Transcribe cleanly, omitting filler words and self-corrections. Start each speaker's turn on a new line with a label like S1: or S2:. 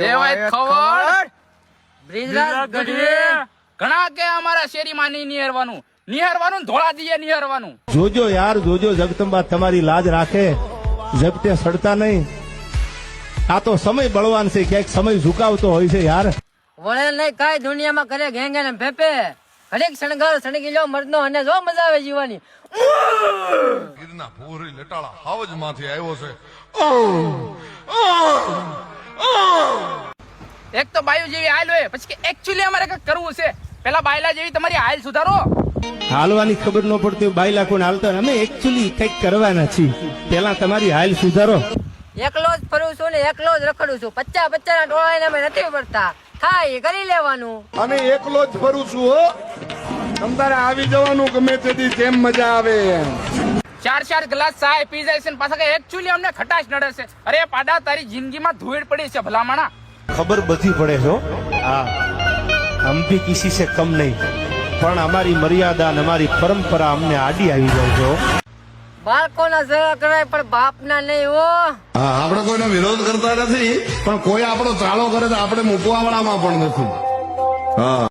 S1: દેવાય ખબર બ્રિજરાજ ગઢવી ઘણા કે અમારા શેરીમાં નહીં નિહરવાનું ધોળા દીએ નિહરવાનું.
S2: જોજો યાર જોજો, જગદંબા તમારી લાજ રાખે, જગતે સડતા નહીં. આ તો સમય બળવાન છે, ક્યાંક સમય ઝુકાવતો હોય છે યાર.
S3: વળે નહીં કાંઈ દુનિયામાં કરે ઘેંગે ને ભેપે, ઘડીક શણગાર સણગી લો મર્દનો અને જો મજા આવે જીવાની.
S4: ગીરના ભૂરી લેટાળા હાવજ માંથી આવ્યો છે.
S1: એક તો બાયુ જેવી હાલ હોય, પછી કે એકચ્યુઅલી અમારે કંઈક કરવું છે. પેલા બાયલા જેવી તમારી હાલ સુધારો.
S2: હાલવાની ખબર ન પડતી બાયલા કોણ હાલતા, અમે એકચ્યુઅલી કઈક કરવાના છીએ. પેલા તમારી હાલ સુધારો.
S3: એકલો જ ફરું છું ને એકલો જ રખડું છું, 50 ના ટોળાઈને અમે નથી પડતા, થાય કરી લેવાનું.
S5: અને એકલો જ ફરું છું હો, તમારે આવી જવાનું ગમે તેથી જેમ મજા આવે.
S1: 4 ગ્લાસ ચાય પી જાય છે ને પાછા કે એકચ્યુઅલી અમને ખટાશ નડે છે. અરે પાડા, તારી જિંદગીમાં ધૂળ પડી છે ભલામણા.
S2: ખબર બધી પડે છો. હા, હમ ભી કિસી સે કમ નહીં, પણ અમારી મર્યાદા અને અમારી પરંપરા અમને આડી આવી જાય છો.
S3: બાળકોના સહ કરાય પણ બાપના નહીં હો.
S5: હા, આપણે કોઈનો વિરોધ કરતા નથી, પણ કોઈ આપણો ચાલો કરે તો આપણે મૂકવા વાળામાં પણ નથી. હા.